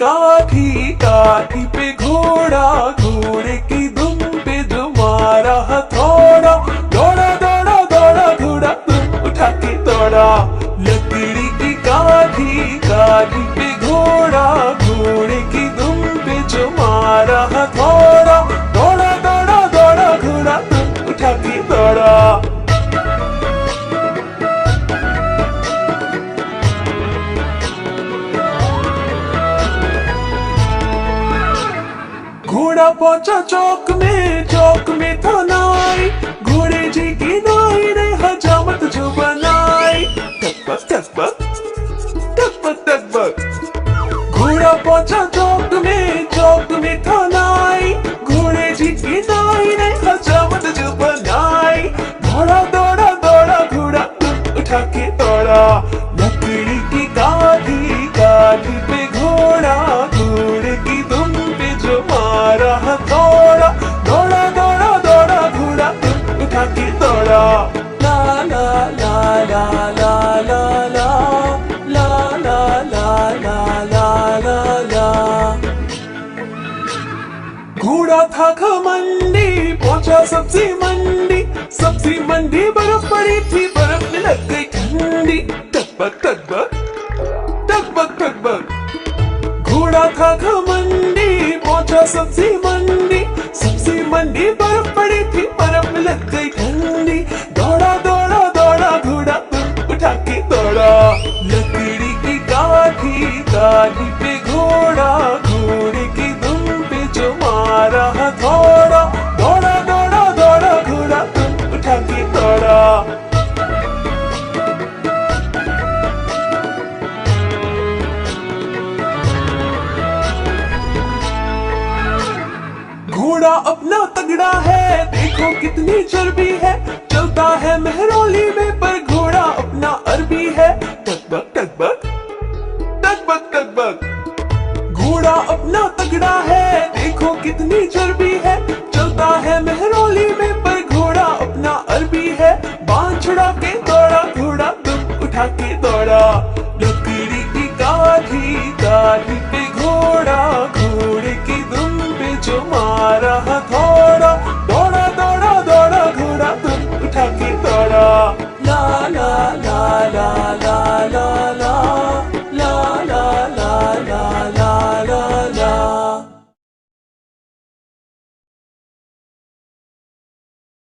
काठी काठी पे घोड़ा, घोड़े की दुम पे जो मारा हथौड़ा, दौड़ा दौड़ा दौड़ा घोड़ा दुम उठा के दौड़ा। लकड़ी की काठी काठी पे घोड़ा, घोड़े की दुम पे जो मारा हथौड़ा, दौड़ा दौड़ा दौड़ा घोड़ा दुम उठा के दौड़ा। घोड़ा पहुंचा चौक में था नाई, घोड़े जी की नाई ने हजामत जो बनाई। टकबक टकबक टकबक टकबक। घोड़ा पहुंचा चौक में था नाई, घोड़े जी की नाई ने हजामत जो बनाई। दौड़ा दौड़ा दौड़ा घोड़ा उठा के दौड़ा। लकड़ी की काठी काठी पे घोड़ा, घोड़े की दुम पे जो मारा हथौड़ा, दौड़ा दौड़ा दौड़ा घोड़ा उठा के दौड़ा। ला ला ला ला ला ला ला ला ला ला ला ला ला ला। घोड़ा था घमंडी, पहुंचा सब्जी मंडी, सब्जी मंडी बर्फ पड़ी थी, बर्फ में लग गई ठंडी। टकबक टकबक टकबक टकबक। घोड़ा था घमंडी, पहुंचा सब्जी मंडी, सब्जी मंडी बर्फ पड़ी थी, बर्फ में लग गई ठंडी। दौड़ा दौड़ा दौड़ा घोड़ा उठा के दौड़ा। लकड़ी की काठी काठी पे घोड़ा, घोड़े की दुम पे जो मारा हथौड़ा, दौड़ा दौड़ा दौड़ा घोड़ा उठा के दौड़ा। घोड़ा अपना तगड़ा है, देखो कितनी चर्बी है, चलता है मेहरौली में पर घोड़ा अपना अरबी है। टकबक टकबक टकबक टकबक। घोड़ा अपना तगड़ा है, देखो कितनी चर्बी है, चलता है मेहरौली में पर घोड़ा अपना अरबी है। बांध छुड़ा के दौड़ा घोड़ा दुम उठा के दौड़ा।